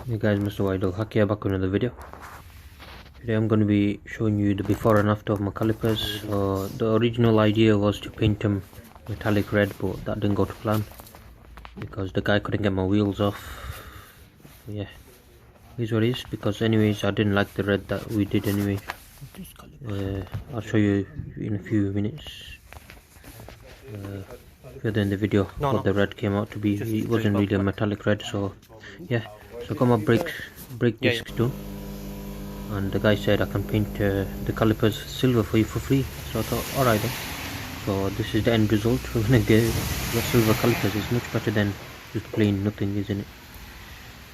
Hey guys, MrWaheedulHaque here, back with another video. Today I'm going to be showing you the before and after of my calipers. So the original idea was to paint them metallic red, but that didn't go to plan because the guy couldn't get my wheels off. Yeah, here's what it is, because anyways I didn't like the red that we did anyway. I'll show you in a few minutes further in the video what the red came out to be. It wasn't really a metallic red, so yeah. So I got my brake discs done, and the guy said I can paint the calipers silver for you for free. So I thought, alright then. So this is the end result. We're gonna get silver calipers. It's much better than just plain nothing, isn't it?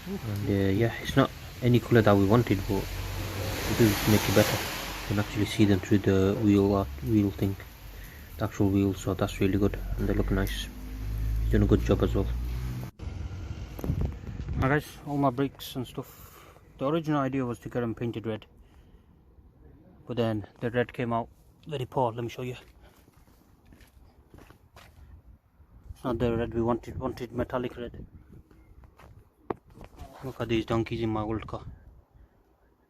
And yeah, it's not any colour that we wanted, but it does make it better. You can actually see them through the wheel thing, the actual wheels. So that's really good, and they look nice. He's done a good job as well. Now guys, all my brakes and stuff, the original idea was to get them painted red, but then the red came out very poor. Let me show you. It's not the red we wanted metallic red. Look at these donkeys in my old car.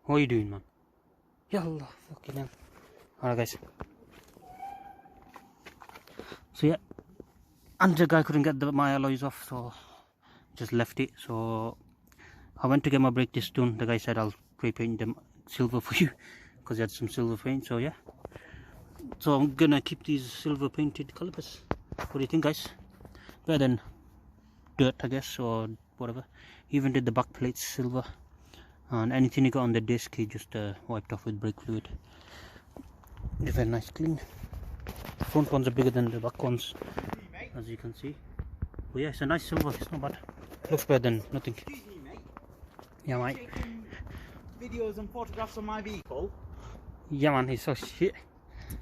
What are you doing, man? Yallah, fucking hell. Alright guys, so yeah, and the guy couldn't get my alloys off, so just left it. So I went to get my brake discs done. The guy said I'll pre-paint them silver for you because he had some silver paint. So yeah, so I'm gonna keep these silver painted calipers. What do you think, guys? Better than dirt, I guess, or whatever. He even did the back plates silver, and anything he got on the disc he just wiped off with brake fluid. It's very nice clean. The front ones are bigger than the back ones, as you can see. But yeah, it's a nice silver. It's not bad. Looks better than nothing. Excuse me, mate. Yeah, mate. Taking videos and photographs on my vehicle. Yeah, man, he's so shit.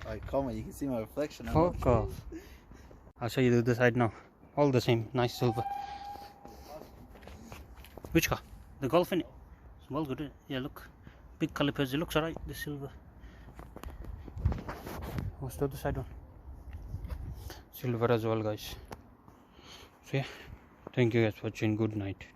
Alright, come on, you can see my reflection. Fuck off. I'll show you the other side now. All the same, nice silver. Which car? The Golf, innit? It's well good, innit? Yeah, look. Big calipers, it looks alright, the silver. What's the other side one? Silver as well, guys. So yeah, thank you guys for watching. Good night.